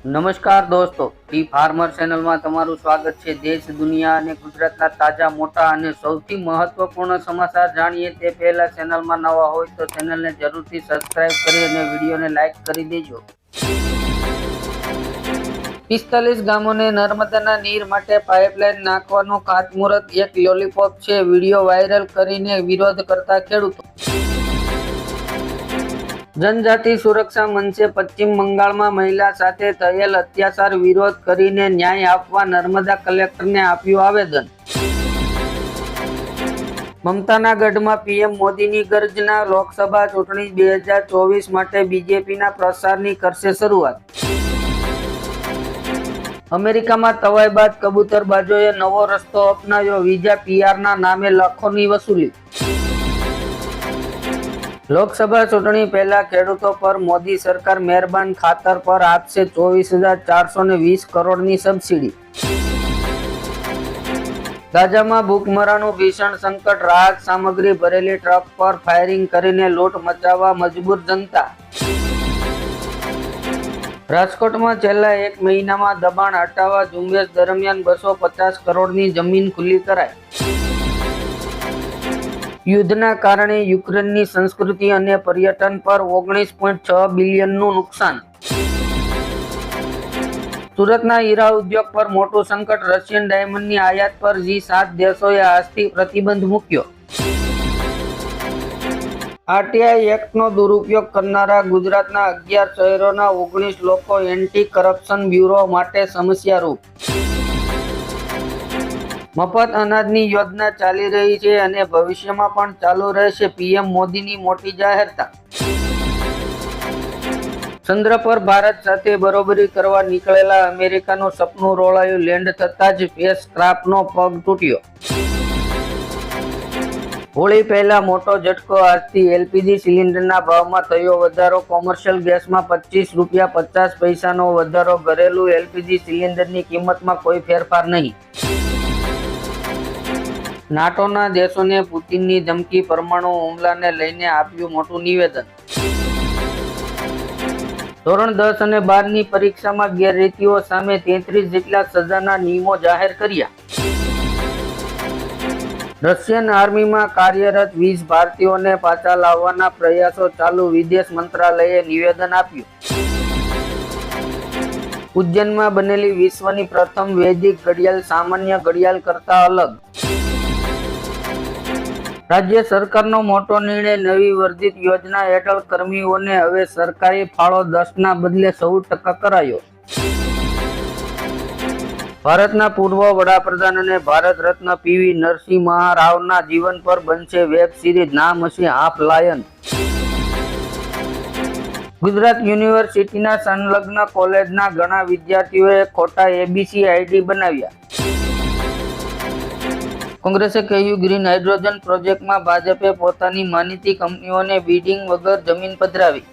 નમસ્કાર દોસ્તો, T farmer ચેનલમાં તમારું સ્વાગત છે। દેશ, દુનિયા અને ગુજરાતના તાજા, મોટા અને સૌથી મહત્વપૂર્ણ સમાચાર જાણીએ તે પહેલા ચેનલમાં નવા હોય તો ચેનલને જરૂરથી સબસ્ક્રાઇબ કરી અને વિડીયોને લાઇક કરી દેજો। 45 ગામોને નર્મદાના નીર માટે પાઇપલાઇન નાખવાનું ખાતમુહૂર્ત, એક લોલીપોપ છે વિડીયો વાયરલ કરીને વિરોધ કરતા ખેડૂતો। જનજાતિ સુરક્ષા મંચે પશ્ચિમ બંગાળમાં મહિલા સાથે થયેલ અત્યાચાર વિરોધ કરીને ન્યાય આપવા નર્મદા કલેક્ટરને આપ્યું આવેદન। મમતાના ગઢમાં પીએમ મોદીની ગર્જના, લોકસભા ચૂંટણી 2024 માટે બીજેપીના પ્રચારની કરશે શરૂઆત। અમેરિકામાં તવાઈ બાદ કબૂતરબાજોએ નવો રસ્તો અપનાવ્યો, વિઝા પીઆરના નામે લાખોની વસૂલી। લોકસભા ચૂંટણી પહેલા ખેડૂતો પર મોદી સરકાર મહેરબાન ખાતર પર આપશે 24,420 કરોડની સબસિડી। ગાઝામાં ભૂખમરાનું ભીષણ સંકટ, રાહત સામગ્રી ભરેલી ટ્રક પર ફાયરિંગ કરીને લૂંટ મચાવવા મજબૂર જનતા। રાજકોટમાં છેલ્લા એક મહિનામાં દબાણ હટાવવા ઝુંબેશ દરમિયાન 250 કરોડની જમીન ખુલ્લી કરાઈ। યુદ્ધના કારણે યુક્રેનની સંસ્કૃતિ અને પર્યટન પર 19.6 બિલિયનનું નુકસાન। સુરતના હીરા ઉદ્યોગ પર મોટું સંકટ, રશિયન ડાયમંડની આયાત પર G7 દેશોએ આજથી પ્રતિબંધ મૂક્યો। આરટીઆઈ એક્ટનો દુરુપયોગ કરનારા ગુજરાતના 11 શહેરોના 19 લોકો એન્ટી કરપ્શન બ્યુરો માટે સમસ્યારૂપ। મફત અનાજની યોજના ચાલી રહી છે અને ભવિષ્યમાં પણ ચાલુ રહેશે, પીએમ મોદીની મોટી જાહેરાત। ચંદ્ર પર ભારત સાથે બરોબરી કરવા નીકળેલા અમેરિકાનું સપનું રોળાયું, લેન્ડ થતાં જ સ્પેસ ક્રાફ્ટનો પગ તૂટ્યો। હોળી પહેલા મોટો ઝટકો, આજથી એલપીજી સિલિન્ડરના ભાવમાં થયો વધારો, કોમર્શિયલ ગેસમાં 25 રૂપિયા 50 પૈસાનો વધારો, ઘરેલું એલપીજી સિલિન્ડરની કિંમતમાં કોઈ ફેરફાર નહીં। નાટોના દેશોને પુતિનની ધમકી, પરમાણુ હુમલાને લઈને આપ્યું મોટું નિવેદન। ધોરણ 10 અને 12ની પરીક્ષામાં ગેરરીતિઓ સામે 33 જેટલા સજાના નિયમો જાહેર કર્યા। રશિયન આર્મીમાં કાર્યરત 20 ભારતીયોને પાછા લાવવાના પ્રયાસો ચાલુ, વિદેશ મંત્રાલયે નિવેદન આપ્યું। ઉજ્જૈનમાં બનેલી વિશ્વની પ્રથમ વૈદિક ઘડિયાળ સામાન્ય ઘડિયાળ કરતા અલગ। રાજ્ય સરકારનો મોટો નિર્ણય, નવી વર્ધિત યોજના હેઠળ કર્મીઓને હવે સરકારી ફાળો 10ના બદલે 14% કરાયો। ભારતના પૂર્વ વડાપ્રધાન અને ભારત રત્ન પીવી નરસિંહ રાવના જીવન પર બનશે વેબ સિરીઝ, નામ હશે હાફ લાયન। ગુજરાત યુનિવર્સિટીના સંલગ્ન કોલેજના ઘણા વિદ્યાર્થીઓએ ખોટા એબીસી આઈડી બનાવ્યા। કોંગ્રેસે કહ્યું, ગ્રીન હાઇડ્રોજન પ્રોજેક્ટમાં ભાજપે પોતાની માનીતી કંપનીઓને બિડિંગ વગર જમીન પધરાવી।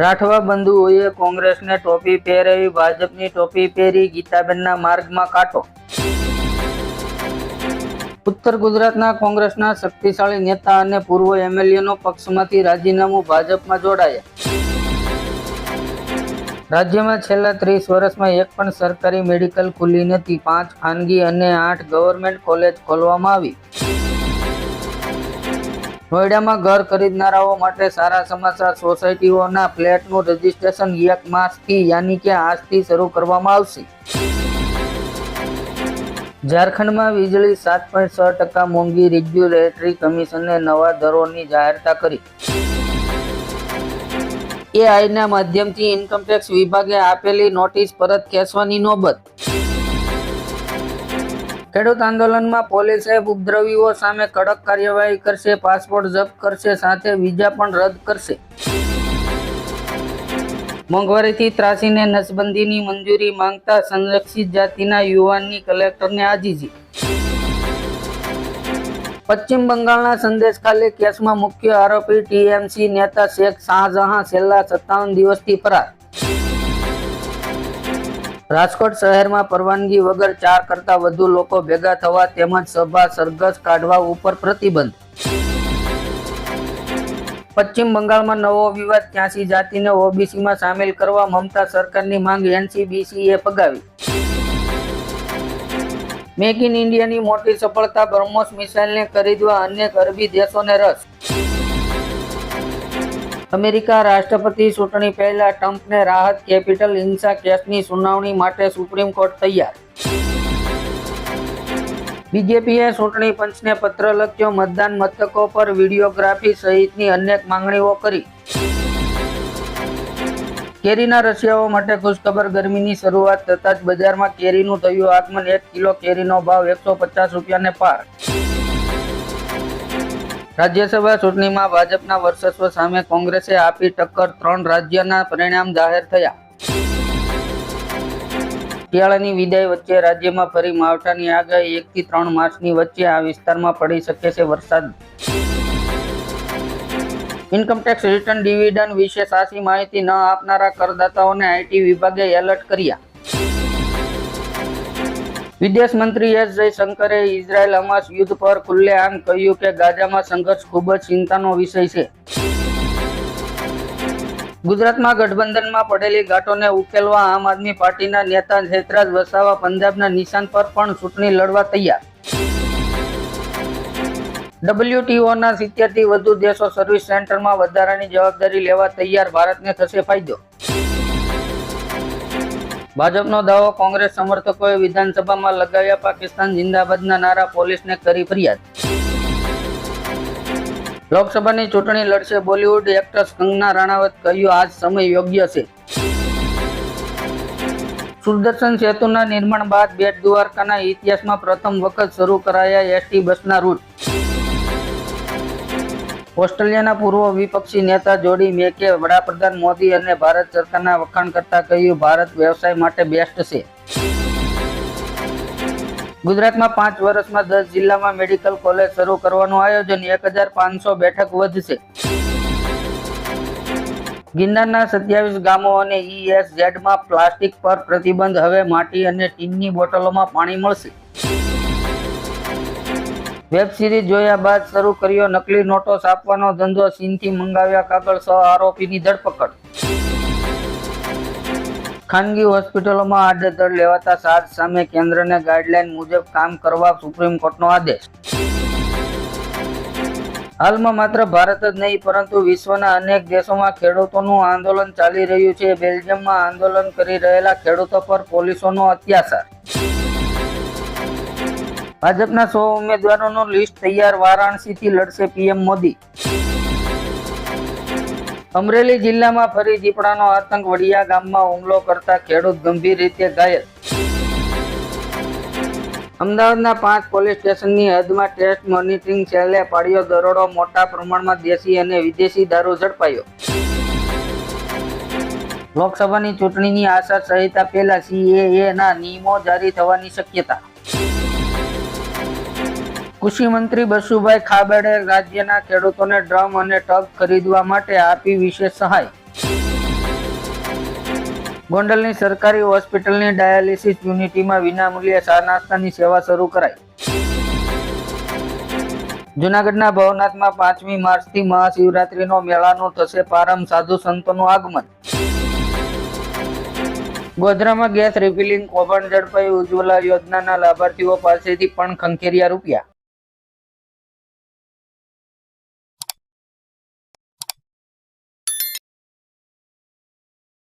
રાઠવા બંધુઓએ કોંગ્રેસને ટોપી પહેરાવી, ભાજપની ટોપી પહેરી ગીતાબેનના માર્ગમાં કાંટો। ઉત્તર ગુજરાતના કોંગ્રેસના શક્તિશાળી નેતા અને પૂર્વ એમએલએનો પક્ષમાંથી રાજીનામું, ભાજપમાં જોડાયા। રાજ્યમાં છેલ્લા 30 વર્ષમાં એક પણ સરકારી મેડિકલ ખુલ્લી નથી, 5 ખાનગી અને 8 ગવર્મેન્ટ કોલેજ ખોલવામાં આવી। નોઈડામાં ઘર ખરીદનારાઓ માટે સારા સમાચાર, સોસાયટીઓના ફ્લેટનું રજીસ્ટ્રેશન 1 માર્ચથી યાની કે આજથી શરૂ કરવામાં આવશે। ઝારખંડમાં વીજળી 7.6% મોંઘી, રેગ્યુલેટરી કમિશને નવા દરોની જાહેરાત કરી। એઆઈના માધ્યમથી ઇન્કમટેક્સ વિભાગે આપેલી નોટિસ પરત ખેંચવાની નોબત। ખેડૂત આંદોલનમાં પોલીસે ઉપદ્રવીઓ સામે કડક કાર્યવાહી કરશે, પાસપોર્ટ જપ્ત કરશે, સાથે વિઝા પણ રદ કરશે। મોંઘવારીથી ત્રાસીને નસબંધીની મંજૂરી માંગતા સંરક્ષિત જાતિના યુવાનની કલેક્ટરને આજીજી। પશ્ચિમ બંગાળના સંદેશખાલી કેસમાં મુખ્ય આરોપી ટીએમસી નેતા શેખ શાહજહાં છેલ્લા 57 દિવસથી ફરાર। રાજકોટ શહેરમાં પરવાનગી વગર 4 કરતા વધુ લોકો ભેગા થવા તેમજ સભા સરઘસ કાઢવા ઉપર પ્રતિબંધ। પશ્ચિમ બંગાળમાં નવો વિવાદ, 83 જાતિને ઓબીસીમાં સામેલ કરવા મમતા સરકારની માંગ, એનસીબીસીએ ફગાવી. મેક ઇન ઇન્ડિયાની મોટી સફળતા, બ્રહ્મોસ મિસાઇલને ખરીદવા અનેક અરબી દેશોને રસ. અમેરિકા રાષ્ટ્રપતિ ચૂંટણી પહેલા ટ્રમ્પને રાહત, કેપિટલ હિંસા કેસની સુનાવણી માટે સુપ્રીમ કોર્ટ તૈયાર. બીજેપીએ ચૂંટણી પંચને પત્ર લખ્યો, મતદાન મથકો પર વિડીયોગ્રાફી સહિતની અનેક માંગણીઓ કરી. કેરીના રસિયાઓ માટે ખુશખબર, ગરમીની શરૂઆત થતાં જ બજારમાં કેરીનું થયું આગમન. 1 કિલો કેરીનો ભાવ 150 રૂપિયાને પાર. રાજ્યસભા ચૂંટણીમાં ભાજપના વર્ચસ્વ સામે કોંગ્રેસે આપી ટક્કર, 3 રાજ્યના પરિણામ જાહેર થયા. શિયાળાની વિદાય વચ્ચે રાજ્યમાં ફરી માવઠાની આગાહી, 1 થી 3 માર્ચની વચ્ચે આ વિસ્તારમાં પડી શકે છે વરસાદ. ઇન્કમટેક્સ રિટર્ન ડિવિડન્ડ વિશે સાચી માહિતી ન આપનારા કરદાતાઓને આઈટી વિભાગે એલર્ટ કર્યા. વિદેશ મંત્રી એસ જયશંકરે ઇઝરાયલ હમાસ યુદ્ધ પર ખુલ્લેઆમ કહ્યું કે ગાઝામાં સંઘર્ષ ખૂબ જ ચિંતાનો વિષય છે. ગુજરાતમાં ગઠબંધનમાં પડેલી ગાંઠોને ઉકેલવા આમ આદમી પાર્ટીના નેતા જયરાજ વસાવા પંજાબના નિશાન પર પણ ચૂંટણી લડવા તૈયાર. WTOના 70 થી વધુ દેશો સર્વિસ સેન્ટરમાં વધારાની જવાબદારી લેવા તૈયાર, ભારતને થશે ફાયદો. ભાજપનો દાવો, કોંગ્રેસ સમર્થકોએ વિધાનસભામાં લગાવ્યા પાકિસ્તાન જિંદાબાદના નારા, પોલીસને કરી ફરિયાદ. લોકસભાની ચૂંટણી લડશે બોલિવૂડ એક્ટ્રેસ કંગના રાણાવત, કહ્યું આજ સમય યોગ્ય છે. સુદર્શન સેતુના નિર્માણ બાદ બેટ દ્વારકાના ઇતિહાસમાં પ્રથમ વખત શરૂ કરાયા એસટી બસના રૂટ. ઓસ્ટ્રેલિયાના પૂર્વ વિપક્ષી નેતા જોડી મેકે વડાપ્રધાન મોદી અને ભારત સરકારના વખાણ કરતા કહ્યું, ભારત વ્યવસાય માટે બેસ્ટ છે. ગુજરાતમાં 5 વર્ષમાં 10 જિલ્લામાં મેડિકલ કોલેજ શરૂ કરવાનું આયોજન, 1500 બેઠક વધશે. ગિરનારના 27 ગામો અને ESZમાં પ્લાસ્ટિક પર પ્રતિબંધ, હવે માટી અને ટીનની બોટલોમાં પાણી મળશે. વેબ સિરીઝ જોયા બાદ શરૂ કર્યો નકલી નોટો છાપવાનો ધંધો, ચીનથી મંગાવ્યા કાગળ, 6 આરોપીની ધરપકડ. ખાનગી હોસ્પિટલોમાં આડેધડ લેવાતા ચાર્જ સામે કેન્દ્રને ગાઈડલાઈન મુજબ કામ કરવા સુપ્રીમ કોર્ટનો આદેશ. હાલમાં માત્ર ભારત જ નહીં પરંતુ વિશ્વના અનેક દેશોમાં ખેડૂતોનું આંદોલન ચાલી રહ્યું છે. બેલ્જિયમમાં આંદોલન કરી રહેલા ખેડૂતો પર પોલીસોનો અત્યાચાર. ભાજપના 100 ઉમેદવારોનું લિસ્ટ તૈયાર, વારાણસીથી લડશે પીએમ મોદી. અમરેલી જિલ્લામાં ફરી દીપડાનો આતંક, વડિયા ગામમાં હુમલો કરતા ખેડૂત ગંભીર રીતે ઘાયલ. અમદાવાદના 5 પોલીસ સ્ટેશનની હદમાં ટેસ્ટ મોનિટરિંગ સેલે પાડ્યો દરોડો, મોટા પ્રમાણમાં દેશી અને વિદેશી દારૂ ઝડપાયો. લોકસભાની ચૂંટણીની આચાર સંહિતા પહેલા CAA નિયમો જારી થવાની શક્યતા. કૃષિ મંત્રી બસુભાઈ ખાબડે રાજ્યના ખેડૂતોને ડ્રમ અને ટગ ખરીદવા માટે આપી વિશેષ સહાય. ગોંડલની સરકારી હોસ્પિટલની ડાયાલિસિસ યુનિટમાં વિનામૂલ્યે ચા નાસ્તાની સેવા શરૂ કરાઈ. જૂનાગઢના ભવનાથમાં 5મી માર્ચથી મહાશિવરાત્રીનો મેળાનો થશે પ્રારંભ, સાધુ સંતોનું આગમન. ગોધરામાં ગેસ રિફિલિંગ કૌભાંડ ઝડપાઈ, ઉજ્જવલા યોજનાના લાભાર્થીઓ પાસેથી પણ ખંખેર્યા રૂપિયા.